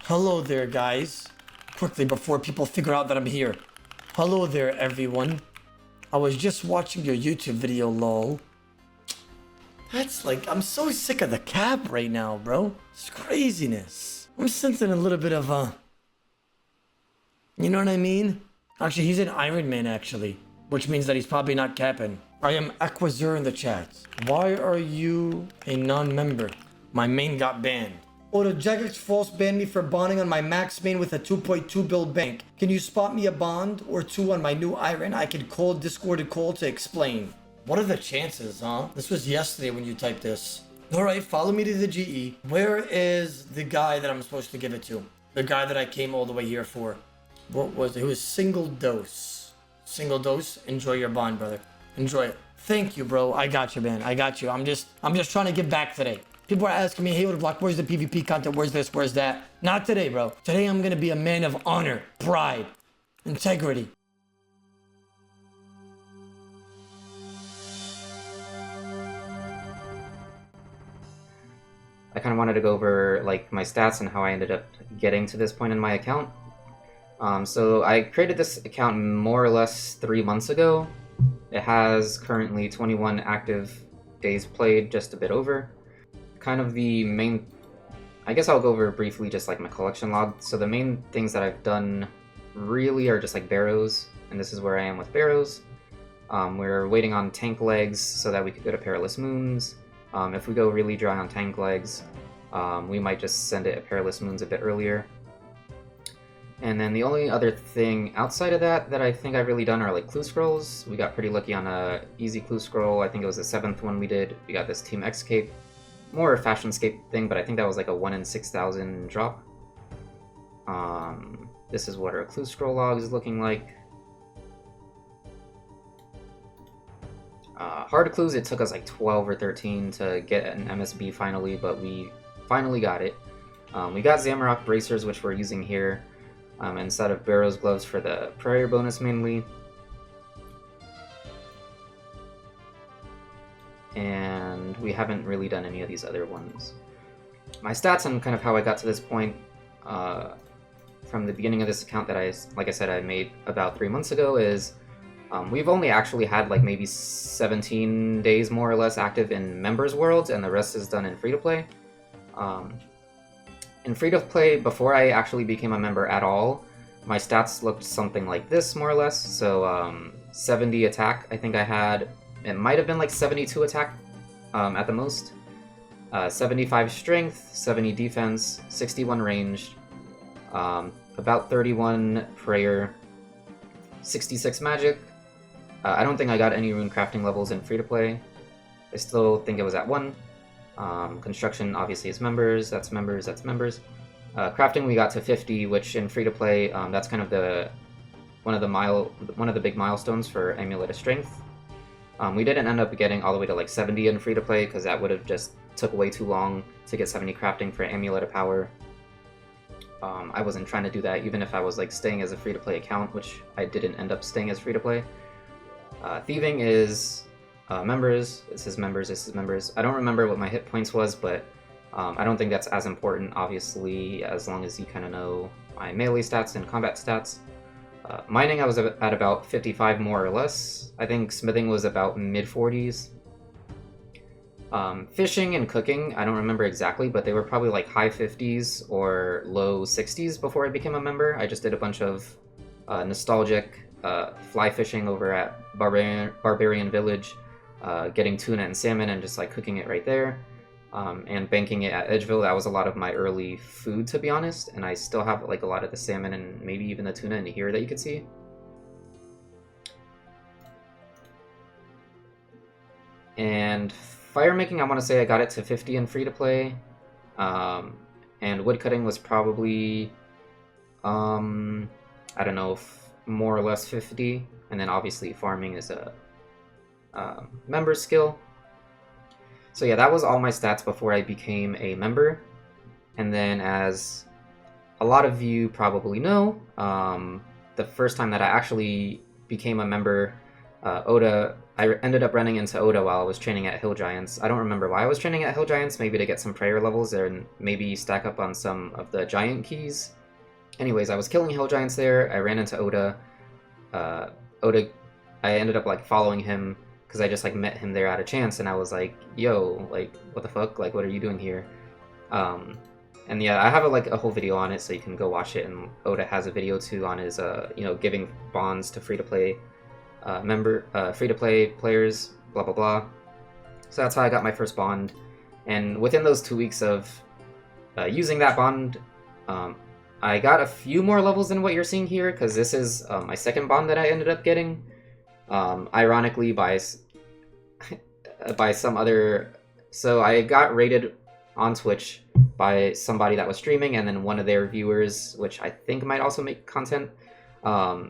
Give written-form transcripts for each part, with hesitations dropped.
Hello there, guys. Quickly, before people figure out that I'm here. Hello there, everyone. I was just watching your YouTube video, lol. That's like, I'm so sick of the cap right now, bro. It's craziness. I'm sensing a little bit of, you know what I mean? Actually, he's an Ironman, actually. Which means that he's probably not capping. I am Aquazur in the chat. Why are you a non-member? My main got banned. Oh, the Jagex false banned me for bonding on my max main with a 2.2 bill bank. Can you spot me a bond or two on my new Iron? I can call Discord to call to explain. What are the chances, huh? This was yesterday when you typed this. Alright, follow me to the GE. Where is the guy that I'm supposed to give it to? The guy that I came all the way here for. What was it? It was single dose. Single dose? Enjoy your bond, brother. Enjoy it. Thank you, bro. I got you, man. I got you. I'm just trying to give back today. People are asking me, hey, Block, where's the PvP content? Where's this? Where's that? Not today, bro. Today I'm gonna be a man of honor, pride, integrity. I kind of wanted to go over like my stats and how I ended up getting to this point in my account. So I created this account more or less 3 months ago. It has currently 21 active days played, just a bit over. Kind of the main, I guess I'll go over briefly just like my collection log. So the main things that I've done really are just like barrows, and this is where I am with barrows. We're waiting on tank legs so that we could go to Perilous Moons. If we go really dry on tank legs, we might just send it at Perilous Moons a bit earlier. And then the only other thing outside of that I think I've really done are like clue scrolls. We got pretty lucky on a easy clue scroll. I think it was the 7th one we did. We got this Team X-Cape. More a fashionscape thing, but I think that was like a 1 in 6,000 drop. This is what our clue scroll log is looking like. Hard clues, it took us like 12 or 13 to get an MSB finally, but we finally got it. We got Zamorak bracers, which we're using here, instead of Barrow's gloves for the prayer bonus mainly. And we haven't really done any of these other ones. My stats and kind of how I got to this point from the beginning of this account that like I said, I made about 3 months ago is we've only actually had like maybe 17 days more or less active in members worlds, and the rest is done in free-to-play. In free-to-play, before I actually became a member at all, my stats looked something like this more or less. So 70 attack, I think I had. It might have been like 72 attack at the most. 75 strength, 70 defense, 61 ranged, about 31 prayer, 66 magic. I don't think I got any rune crafting levels in free-to-play. I still think it was at 1. Construction obviously is members, that's members, that's members. Crafting we got to 50, which in free-to-play, that's kind of one of the big milestones for Amulet of Strength. We didn't end up getting all the way to like 70 in free-to-play because that would have just took way too long to get 70 crafting for Amulet of Power. I wasn't trying to do that even if I was like staying as a free-to-play account, which I didn't end up staying as free-to-play. Thieving is members, this is members, this is members. I don't remember what my hit points was, but I don't think that's as important, obviously, as long as you kind of know my melee stats and combat stats. Mining, I was at about 55 more or less. I think smithing was about mid-40s. Fishing and cooking, I don't remember exactly, but they were probably like high 50s or low 60s before I became a member. I just did a bunch of nostalgic fly fishing over at Barbarian Village, getting tuna and salmon and just like cooking it right there. And banking it at Edgeville. That was a lot of my early food, to be honest, and I still have like a lot of the salmon and maybe even the tuna in here that you could see. And fire making, I want to say I got it to 50 in free-to-play, and woodcutting was probably, I don't know, more or less 50, and then obviously farming is a member skill. So yeah, that was all my stats before I became a member. And then, as a lot of you probably know, the first time that I actually became a member, Oda I ended up running into Oda while I was training at Hill Giants. I don't remember why I was training at Hill Giants, maybe to get some prayer levels and maybe stack up on some of the giant keys. Anyways, I was killing Hill Giants there. I ran into Oda. Oda, I ended up like following him because I just like met him there at a chance, and I was like, "Yo, like, what the fuck? Like, what are you doing here?" And yeah, I have a whole video on it, so you can go watch it. And Oda has a video too on his giving bonds to free-to-play free-to-play players, blah blah blah. So that's how I got my first bond. And within those 2 weeks of using that bond, I got a few more levels than what you're seeing here, because this is my second bond that I ended up getting. Ironically, by some other... So I got rated on Twitch by somebody that was streaming, and then one of their viewers, which I think might also make content,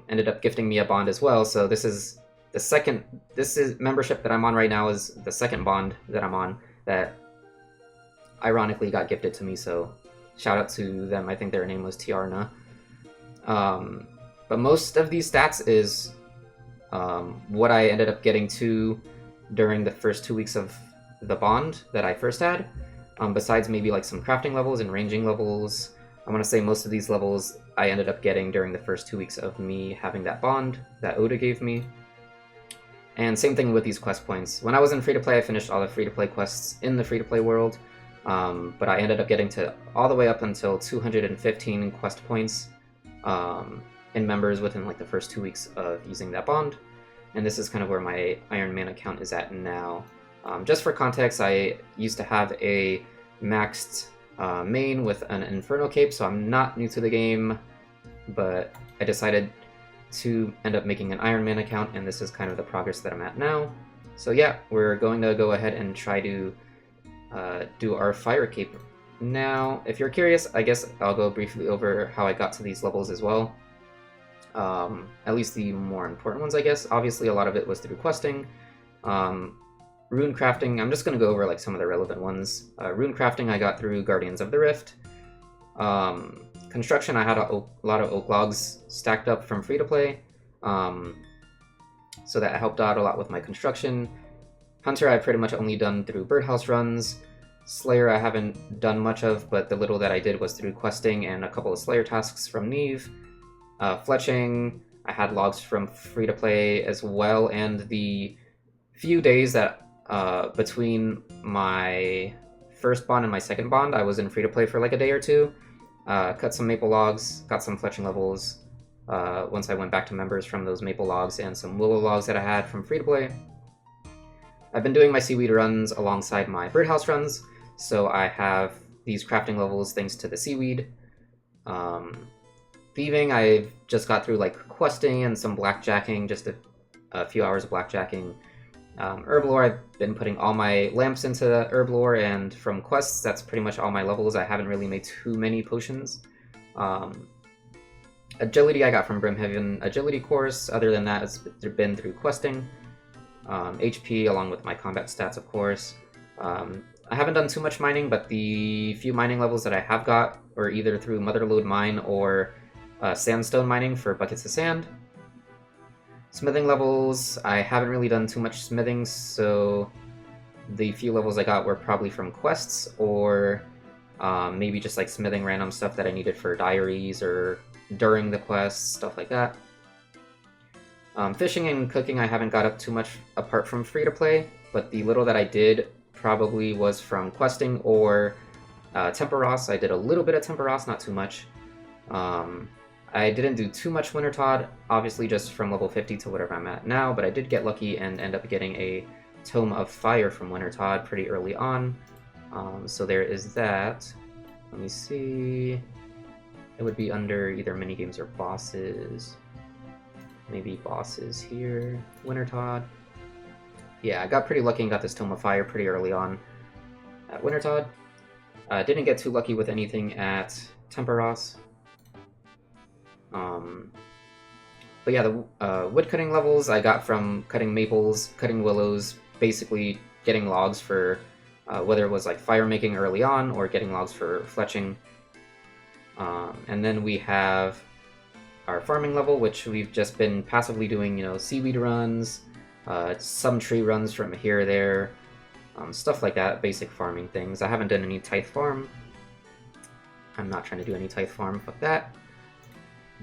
ended up gifting me a bond as well. So this is membership that I'm on right now is the second bond that I'm on that ironically got gifted to me, so shout out to them. I think their name was Tiarna. But most of these stats is what I ended up getting to during the first 2 weeks of the bond that I first had. Besides maybe like some crafting levels and ranging levels, I want to say most of these levels I ended up getting during the first 2 weeks of me having that bond that Oda gave me. And same thing with these quest points. When I was in free-to-play, I finished all the free-to-play quests in the free-to-play world, but I ended up getting to all the way up until 215 quest points in members within like the first 2 weeks of using that bond. And this is kind of where my Ironman account is at now. Just for context, I used to have a maxed main with an Inferno Cape, so I'm not new to the game, but I decided to end up making an Ironman account, and this is kind of the progress that I'm at now. So yeah, we're going to go ahead and try to do our Fire Cape. Now, if you're curious, I guess I'll go briefly over how I got to these levels as well. At least the more important ones, I guess. Obviously, a lot of it was through questing. Rune crafting, I'm just going to go over like some of the relevant ones. Rune crafting I got through Guardians of the Rift. Construction, I had a lot of oak logs stacked up from free-to-play, so that helped out a lot with my construction. Hunter I've pretty much only done through birdhouse runs. Slayer I haven't done much of, but the little that I did was through questing and a couple of Slayer tasks from Neve. Fletching, I had logs from free-to-play as well, and the few days that between my first bond and my second bond, I was in free-to-play for like a day or two. Cut some maple logs, got some fletching levels once I went back to members from those maple logs, and some willow logs that I had from free-to-play. I've been doing my seaweed runs alongside my birdhouse runs, so I have these crafting levels thanks to the seaweed. Thieving, I've just got through like questing and some blackjacking, just a few hours of blackjacking. Herblore, I've been putting all my lamps into the Herblore, and from quests, that's pretty much all my levels. I haven't really made too many potions. Agility I got from Brimhaven Agility course. Other than that, it's been through questing. HP along with my combat stats, of course. I haven't done too much mining, but the few mining levels that I have got were either through Motherlode Mine or sandstone mining for buckets of sand. Smithing levels, I haven't really done too much smithing, so the few levels I got were probably from quests or maybe just like smithing random stuff that I needed for diaries or during the quests, stuff like that. Fishing and cooking I haven't got up too much apart from free-to-play, but the little that I did probably was from questing or Temperos. I did a little bit of Temperos, not too much. I didn't do too much Wintertodt, obviously just from level 50 to whatever I'm at now, but I did get lucky and end up getting a Tome of Fire from Wintertodt pretty early on. So there is that. Let me see. It would be under either minigames or bosses. Maybe bosses here. Wintertodt. Yeah, I got pretty lucky and got this Tome of Fire pretty early on at Wintertodt. Didn't get too lucky with anything at Temperos. But yeah, the woodcutting levels I got from cutting maples, cutting willows, basically getting logs for whether it was like fire making early on or getting logs for fletching. And then we have our farming level, which we've just been passively doing, seaweed runs, Some tree runs from here or there, stuff like that, basic farming things. I haven't done any tithe farm. I'm not trying to do any tithe farm, fuck that.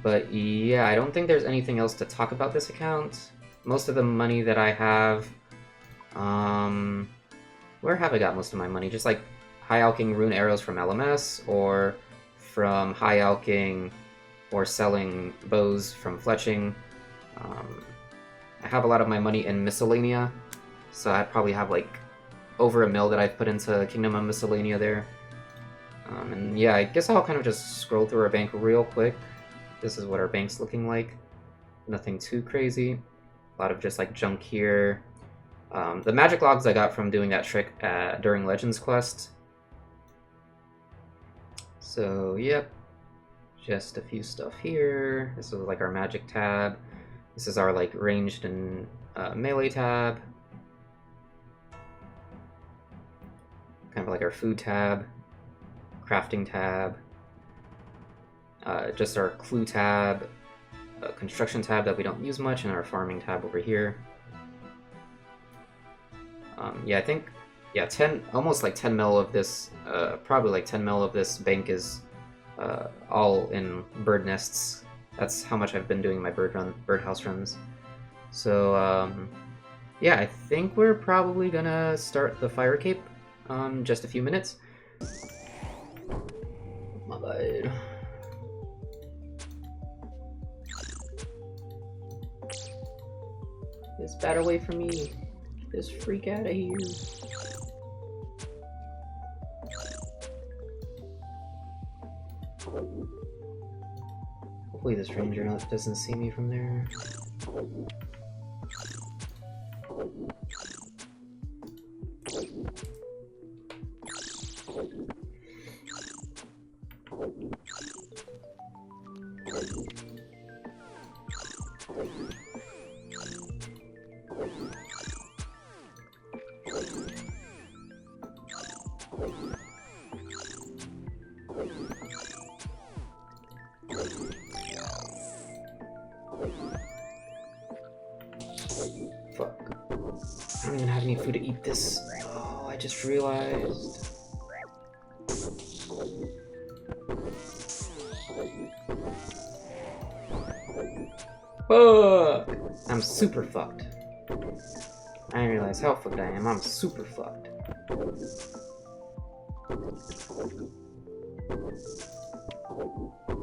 But yeah, I don't think there's anything else to talk about this account. Most of the money that I have, where have I got most of my money? Just like high alching rune arrows from LMS, or from high alching or selling bows from fletching. I have a lot of my money in miscellanea, so I probably have like over $1 million that I've put into Kingdom of Miscellanea there. And yeah, I guess I'll kind of just scroll through our bank real quick. This is what our bank's looking like. Nothing too crazy. A lot of just like junk here. The magic logs I got from doing that trick during Legends Quest. So yep, just a few stuff here. This is like our magic tab. This is our like ranged and melee tab. Kind of like our food tab, crafting tab, just our clue tab, construction tab that we don't use much, and our farming tab over here. Yeah, I think, yeah, almost like 10 mil of this, probably like 10 mil of this bank is all in bird nests. That's how much I've been doing my birdhouse runs. So yeah, I think we're probably gonna start the fire cape just a few minutes. My bad. This bat away from me. Get this freak out of here. Hopefully this ranger doesn't see me from there. Fuck. I don't even have any food to eat this. Oh, I just realized. Fuck! I'm super fucked. I didn't realize how fucked I am. I'm super fucked.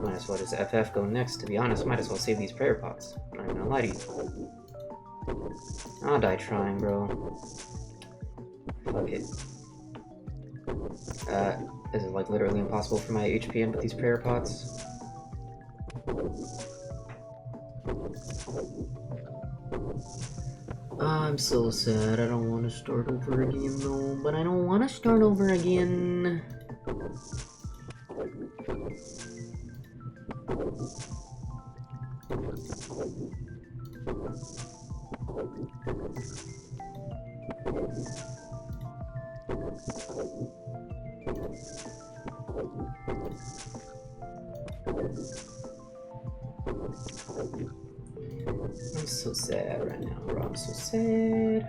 Might as well just FF go next, to be honest. Might as well save these prayer pots. I'm not gonna lie to you. I'll die trying, bro. Fuck it. Is it like literally impossible for my HP in these prayer pots? I'm so sad. I don't want to start over again though, but I don't want to start over again. I'm so sad right now, bro. I'm so sad.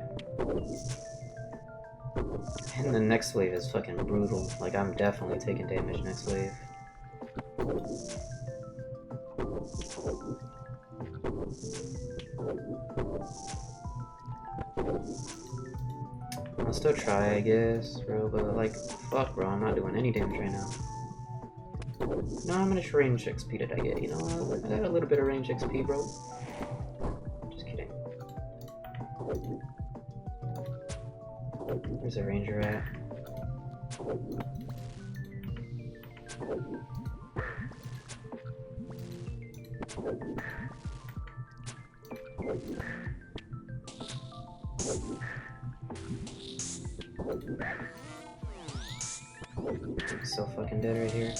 And the next wave is fucking brutal. Like, I'm definitely taking damage next wave. I'll still try, I guess, bro, but like, fuck, bro, I'm not doing any damage right now. No, how much range XP did I get? You know what? I got a little bit of range XP, bro. Just kidding. Where's the ranger at? I'm so fucking dead right here.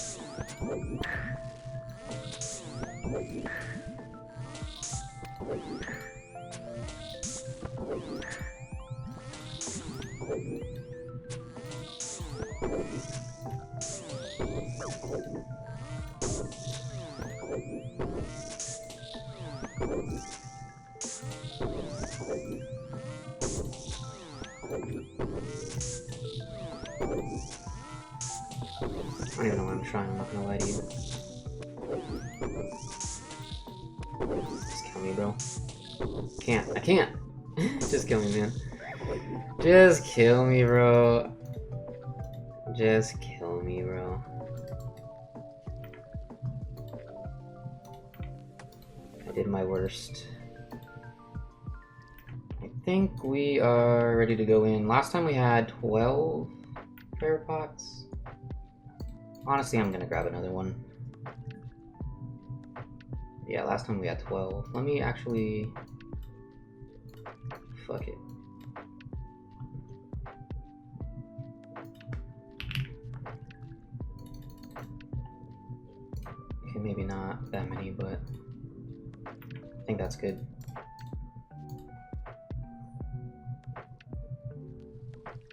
me, bro. Can't. I can't. Just kill me, man. Just kill me, bro. Just kill me, bro. I did my worst. I think we are ready to go in. Last time we had 12 prayer pots. Honestly, I'm gonna grab another one. Yeah, last time we had 12. Let me actually... Fuck it. Okay, maybe not that many, but I think that's good.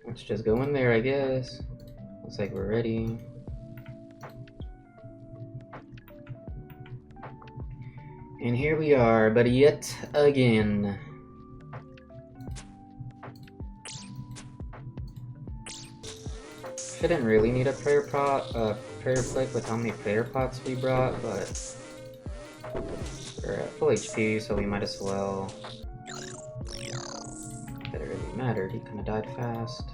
Let's just go in there, I guess. Looks like we're ready. And here we are, but yet again. Shouldn't really need a prayer plate with how many prayer pots we brought, but we're at full HP, so we might as well. That it really mattered. He kind of died fast.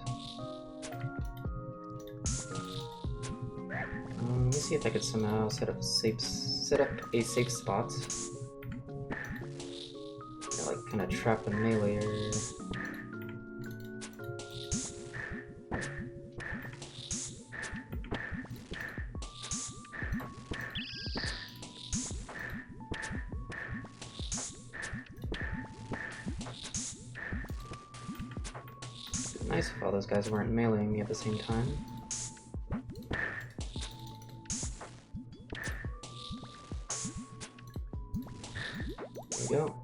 Let me see if I could somehow set up a safe spot. Like kind of trap a meleeer. Nice if all those guys weren't meleeing me at the same time. There we go.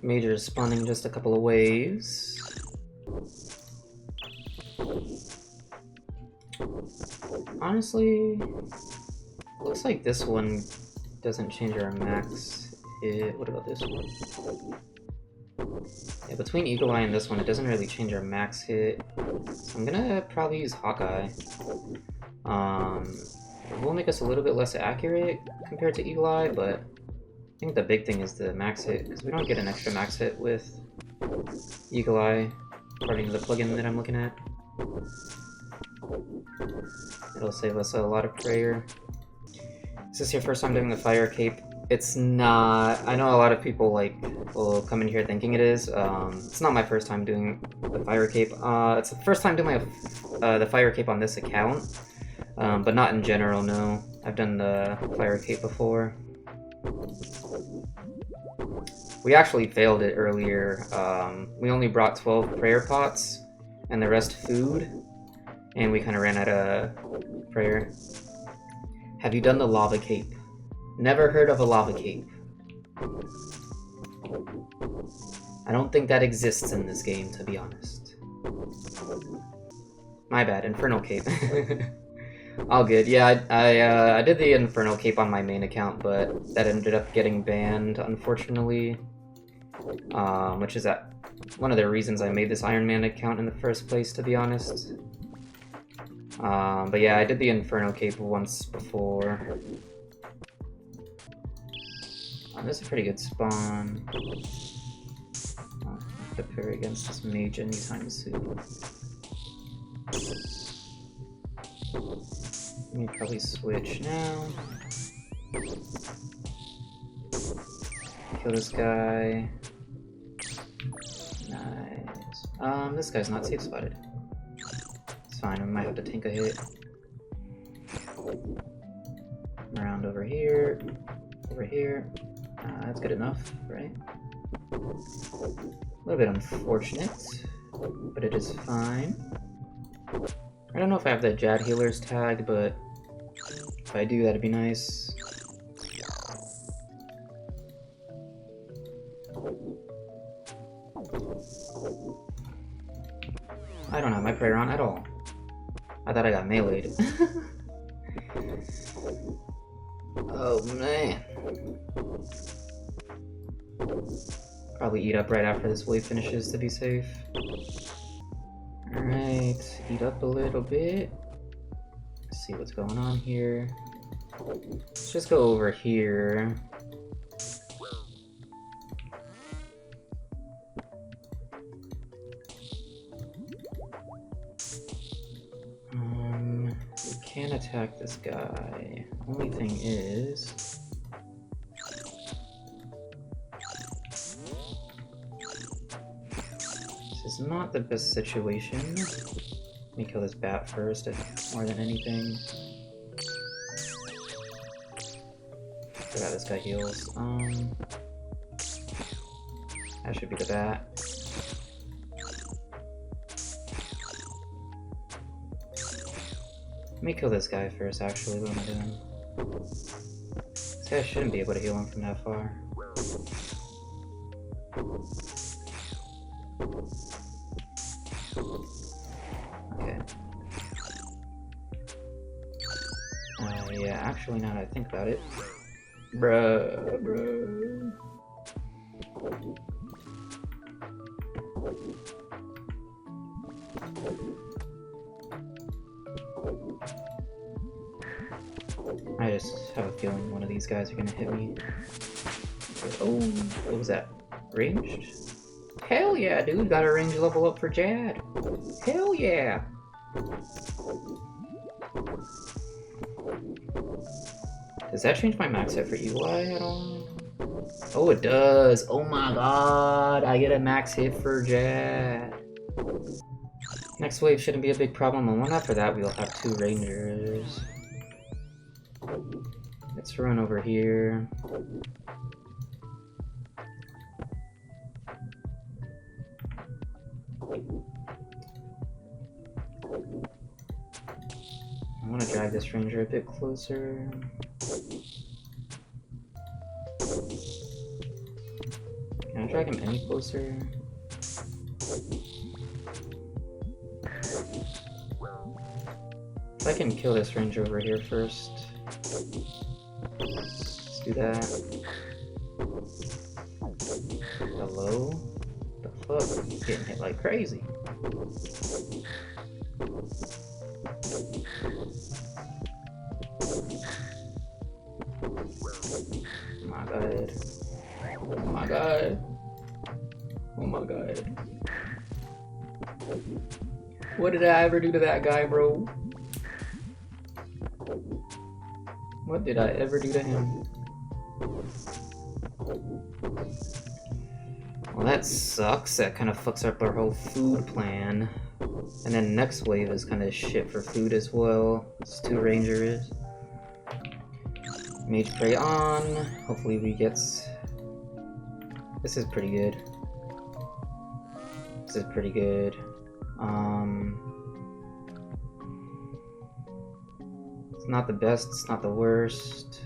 Major is spawning just a couple of waves. Honestly, looks like this one doesn't change our max hit. What about this one? Yeah, between Eagle Eye and this one, it doesn't really change our max hit. So I'm gonna probably use Hawkeye. It will make us a little bit less accurate compared to Eagle Eye, but I think the big thing is the max hit, because we don't get an extra max hit with Eagle Eye, according to the plugin that I'm looking at. It'll save us a lot of prayer. Is this your first time doing the fire cape? It's not. I know a lot of people will come in here thinking it is. It's not my first time doing the fire cape. It's the first time doing the fire cape on this account, but not in general. No, I've done the fire cape before. We actually failed it earlier. We only brought 12 prayer pots and the rest food, and we kind of ran out of prayer. Have you done the lava cape? Never heard of a lava cape. I don't think that exists in this game, to be honest. My bad, Infernal cape. All good. Yeah, I did the Infernal cape on my main account, but that ended up getting banned, unfortunately. Which is one of the reasons I made this Ironman account in the first place, to be honest. But yeah, I did the Inferno cape once before. This is a pretty good spawn. I'll have to pair against this mage anytime soon. Let me probably switch now. Kill this guy. Nice. This guy's not safe spotted. It's fine, we might have to tank a hit. Around over here. Over here. That's good enough, right? A little bit unfortunate, but it is fine. I don't know if I have the Jad Healers tag, but if I do, that'd be nice. I don't have my prayer on at all. I thought I got meleeed. Oh man. Probably eat up right after this wave finishes to be safe. Alright, eat up a little bit. Let's see what's going on here. Let's just go over here. We can attack this guy. Only thing is... this is not the best situation. Let me kill this bat first, more than anything. Forgot this guy heals. That should be the bat. Let me kill this guy first, actually. What am I doing? This guy shouldn't be able to heal him from that far. Okay. Yeah, actually, now that I think about it. Bruh. I just have a feeling one of these guys are gonna hit me. Oh, what was that? Ranged? Hell yeah, dude! Got a range level up for Jad! Hell yeah! Does that change my max hit for UI at all? Oh, it does! Oh my god! I get a max hit for Jad! Next wave shouldn't be a big problem, and one after that we'll have 2 rangers. Let's run over here. I want to drag this ranger a bit closer. Can I drag him any closer? If I can kill this ranger over here first. Let's do that. Hello? The fuck? He's getting hit like crazy. Oh my god. Oh my god. Oh my god. What did I ever do to that guy, bro? What did I ever do to him? Well, that sucks. That kind of fucks up our whole food plan. And then next wave is kind of shit for food as well. It's 2 rangers. Mage prey on. Hopefully we get... This is pretty good. This is pretty good. It's not the best, it's not the worst.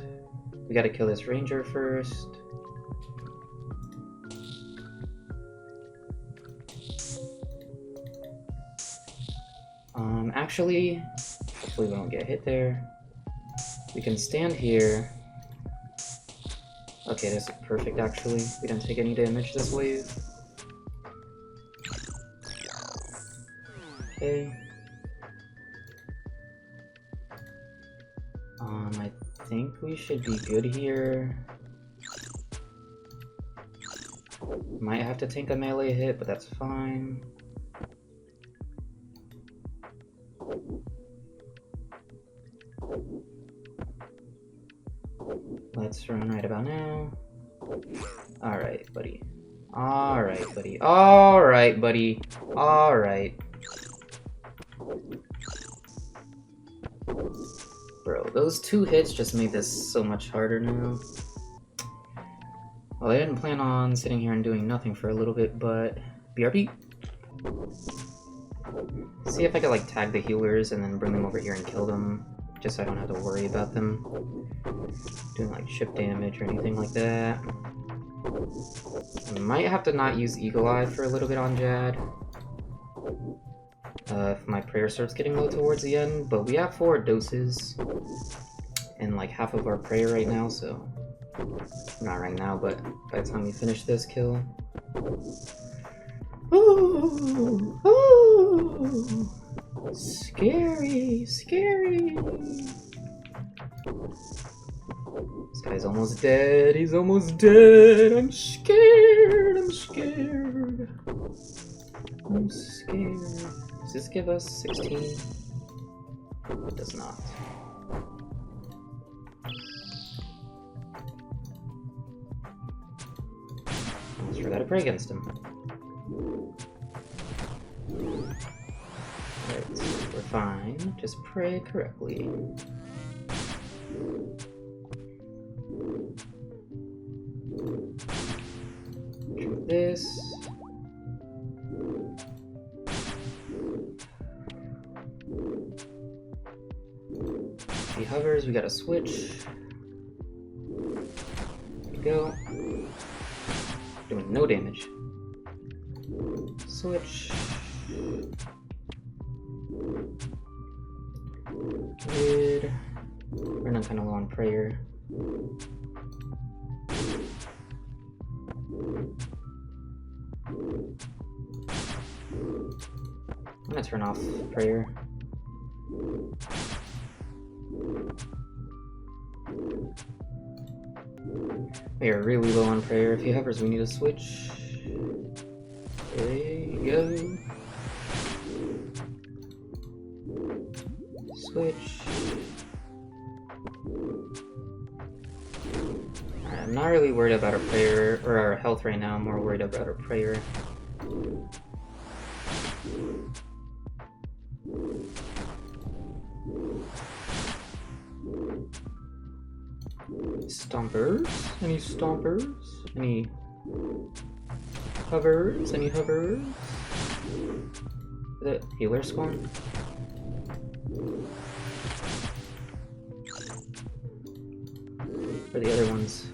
We gotta kill this ranger first. Actually, hopefully we don't get hit there. We can stand here. Okay, this is perfect actually. We didn't take any damage this wave. Okay. I think we should be good here. Might have to tank a melee hit, but that's fine. Let's run right about now. Alright, buddy. Alright, buddy. Alright, buddy. Alright. Bro, those 2 hits just made this so much harder now. Well, I didn't plan on sitting here and doing nothing for a little bit, but BRB. See if I could like tag the healers and then bring them over here and kill them, just so I don't have to worry about them doing like chip damage or anything like that. I might have to not use Eagle Eye for a little bit on Jad. If my prayer starts getting low towards the end, but we have 4 doses and like half of our prayer right now, so not right now, but by the time we finish this kill. Ooh, ooh, scary, scary. This guy's almost dead. He's almost dead. I'm scared. I'm scared. I'm scared. Does this give us 16? It does not. Let's try that to pray against him. Alright, we're fine. Just pray correctly. Try this. If he hovers, we gotta switch. There we go. Doing no damage. Switch. Good. Running kind of low on prayer. I'm gonna turn off prayer. We are really low on prayer. If he hovers, we need to switch. There you go. Switch. Alright, I'm not really worried about our prayer or our health right now. I'm more worried about our prayer. Stompers? Any stompers? Any hovers? Any hovers? The healer spawn? Or the other ones?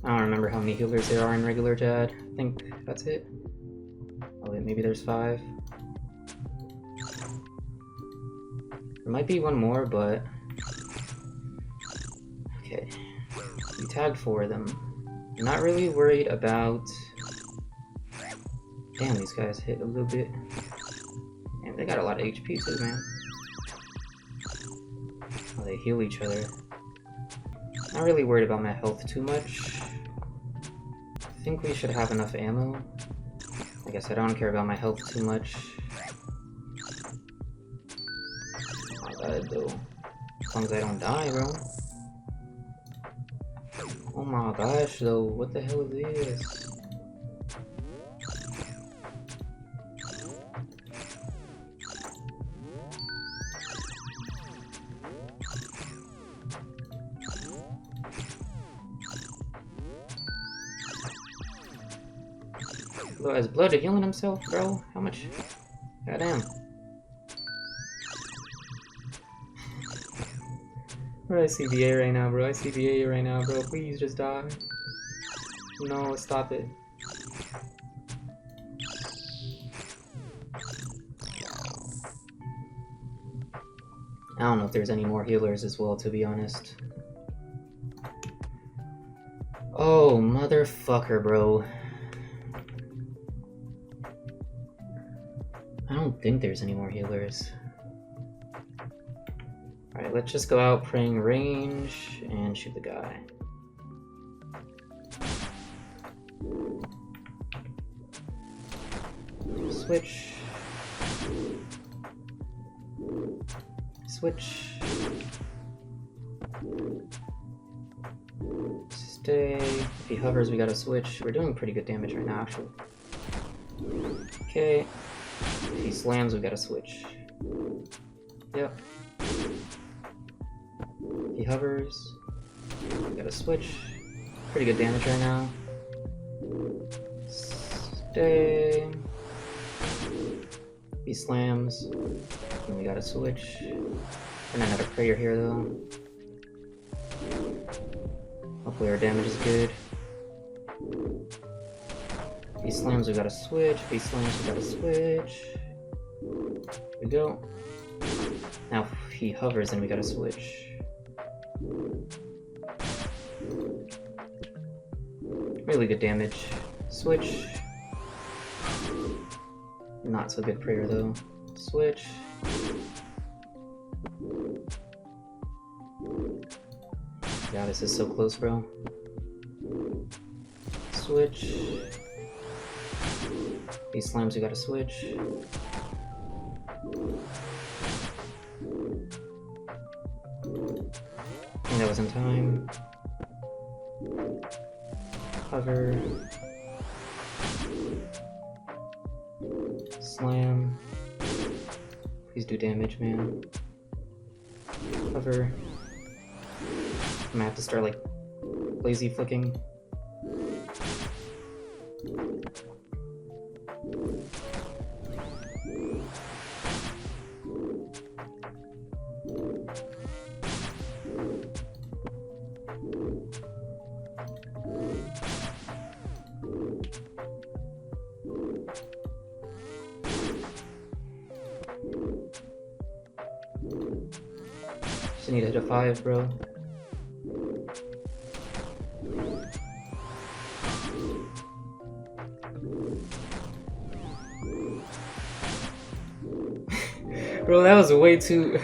I don't remember how many healers there are in regular Jad. I think that's it. Oh wait, maybe there's 5. There might be one more, but... Okay. We tagged 4 of them. I'm not really worried about... Damn, these guys hit a little bit. Damn, they got a lot of HP too, man. Oh, they heal each other. Not really worried about my health too much. I think we should have enough ammo. I guess I don't care about my health too much. Not bad though. As long as I don't die, bro. Oh my gosh though, what the hell is this? Bro has blood healing himself, bro? How much? Goddamn. Bro, I see VA right now, bro. I see VA right now, bro. Please just die. No, stop it. I don't know if there's any more healers as well, to be honest. Oh, motherfucker, bro. I don't think there's any more healers. Alright, let's just go out praying range and shoot the guy. Switch. Switch. Stay. If he hovers, we gotta switch. We're doing pretty good damage right now, actually. Okay. If he slams, we gotta switch. Yep. He hovers. We got a switch. Pretty good damage right now. Stay. He slams. And we got a switch. And another prayer here though. Hopefully our damage is good. If he slams, we got a switch. If he slams, we got a switch. There we go. Now if he hovers, then we got a switch. Really good damage. Switch. Not so good prayer though. Switch. God, this is so close, bro. Switch. He slams, we gotta switch. I think that was in time. Hover. Slam. Please do damage, man. Hover. I'm gonna have to start like lazy flicking. Just need to hit a 5, bro. Bro, that was way too...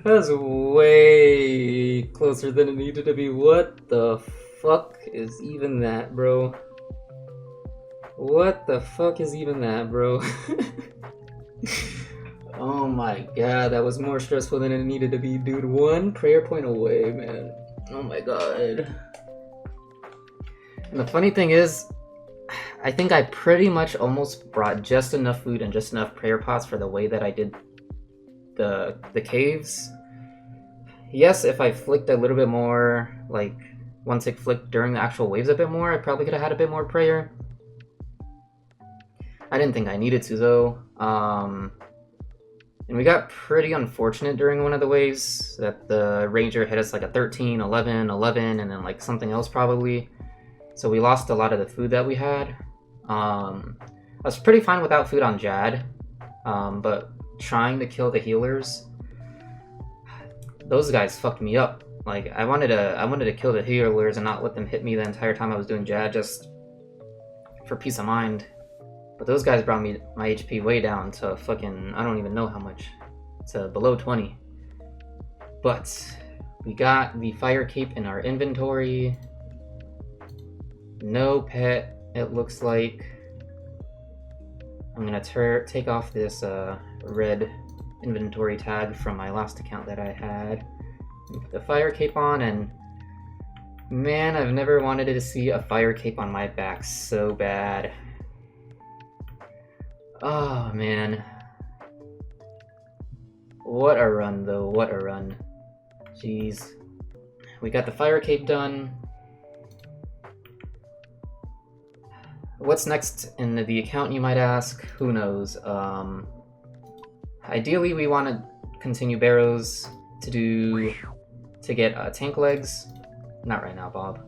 That was way closer than it needed to be. What the fuck is even that, bro? What the fuck is even that, bro? Oh my god, that was more stressful than it needed to be, dude. One prayer point away, man. Oh my god. And the funny thing is, I think I pretty much almost brought just enough food and just enough prayer pots for the way that I did the caves. Yes, if I flicked a little bit more, like one tick flick during the actual waves a bit more, I probably could have had a bit more prayer. I didn't think I needed to though. And we got pretty unfortunate during one of the waves that the ranger hit us like a 13, 11, 11, and then like something else probably. So we lost a lot of the food that we had. I was pretty fine without food on Jad, but trying to kill the healers, those guys fucked me up. Like I wanted to kill the healers and not let them hit me the entire time I was doing Jad, just for peace of mind. But those guys brought me my HP way down to fucking, I don't even know how much, to below 20. But we got the fire cape in our inventory. No pet, it looks like. I'm gonna take off this red inventory tag from my last account that I had. Put the fire cape on, and man, I've never wanted to see a fire cape on my back so bad. Oh man. What a run though, what a run. Jeez. We got the fire cape done. What's next in the account, you might ask? Who knows? Ideally we want to continue barrows to get tank legs. Not right now, Bob.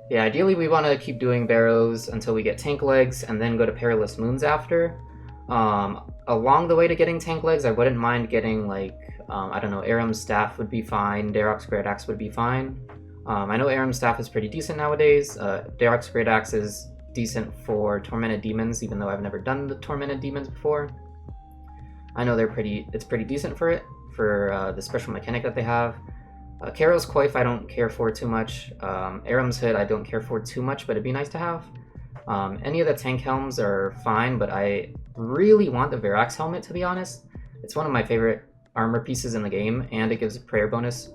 Yeah, ideally we want to keep doing barrows until we get tank legs and then go to perilous moons after. Along the way to getting tank legs, I wouldn't mind getting like, I don't know, Aram's staff would be fine, Darok's great axe would be fine. I know Aram's staff is pretty decent nowadays. Darok's great axe is decent for tormented demons, even though I've never done the tormented demons before. I know it's pretty decent for it, for the special mechanic that they have. Karo's Coif I don't care for too much. Aram's Hood I don't care for too much, but it'd be nice to have. Any of the tank helms are fine, but I really want the Verax helmet, to be honest. It's one of my favorite armor pieces in the game, and it gives a prayer bonus,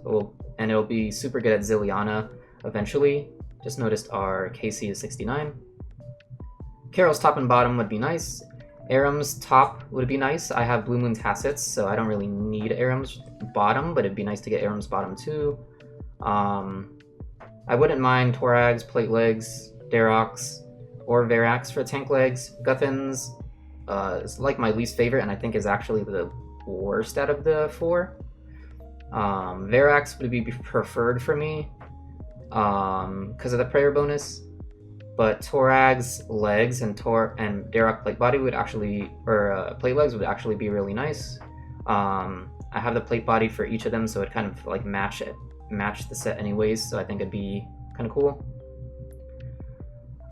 and it'll be super good at Zilliana eventually. Just noticed our KC is 69. Karo's top and bottom would be nice, Aram's top would be nice. I have Blue Moon Tassets, so I don't really need Aram's bottom, but it'd be nice to get Aram's bottom too. I wouldn't mind Torags, Plate Legs, Darox, or Verax for tank legs. Guthans is like my least favorite, and I think is actually the worst out of the 4. Verax would be preferred for me because of the prayer bonus. But Torag's legs and Darok plate body would actually, or plate legs would actually be really nice. I have the plate body for each of them, so it kind of like match the set anyways. So I think it'd be kind of cool.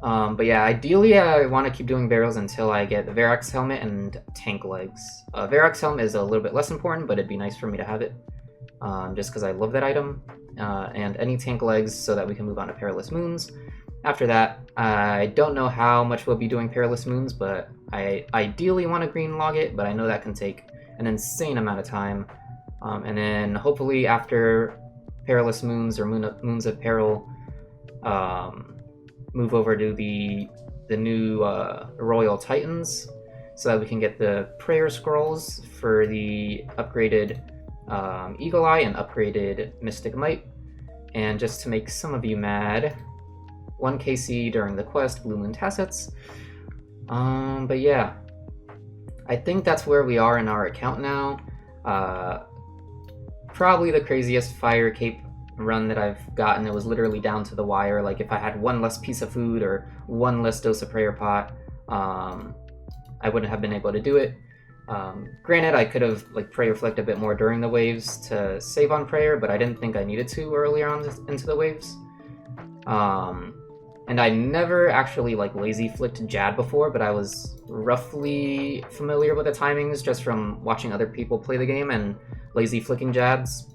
But yeah, ideally I want to keep doing burials until I get the Verax helmet and tank legs. Verax helmet is a little bit less important, but it'd be nice for me to have it, just because I love that item. And any tank legs so that we can move on to Perilous Moons. After that, I don't know how much we'll be doing Perilous Moons, but I ideally want to green log it, but I know that can take an insane amount of time. And then hopefully after Perilous Moons or Moons of Peril, move over to the new Royal Titans so that we can get the Prayer Scrolls for the upgraded Eagle Eye and upgraded Mystic Might. And just to make some of you mad, 1 KC during the quest, Blue Moon Tassets. But yeah, I think that's where we are in our account now. Probably the craziest Fire Cape run that I've gotten. It was literally down to the wire. Like if I had 1 less piece of food or 1 less dose of Prayer Pot, I wouldn't have been able to do it. Granted, I could have like Prayer Flicked a bit more during the waves to save on Prayer, but I didn't think I needed to earlier on into the waves. And I never actually like lazy flicked Jad before, but I was roughly familiar with the timings just from watching other people play the game and lazy flicking Jads.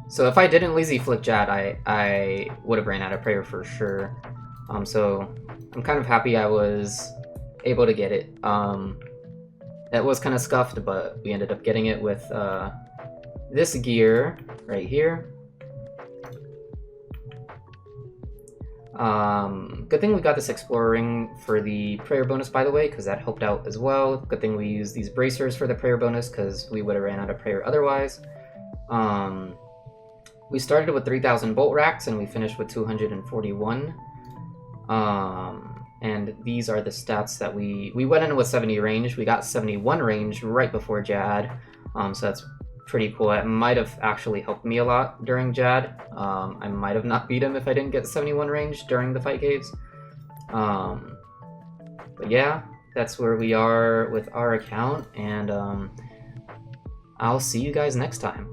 So if I didn't lazy flick Jad, I would have ran out of prayer for sure. So I'm kind of happy I was able to get it. It was kind of scuffed, but we ended up getting it with this gear right here. Good thing we got this Explorer Ring for the prayer bonus, by the way, because that helped out as well. Good thing we used these bracers for the prayer bonus, because we would have ran out of prayer otherwise. We started with 3,000 bolt racks, and we finished with 241. And these are the stats that we went in with 70 range. We got 71 range right before Jad, so that's pretty cool. It might have actually helped me a lot during Jad. I might have not beat him if I didn't get 71 range during the fight caves. But yeah, that's where we are with our account, and I'll see you guys next time.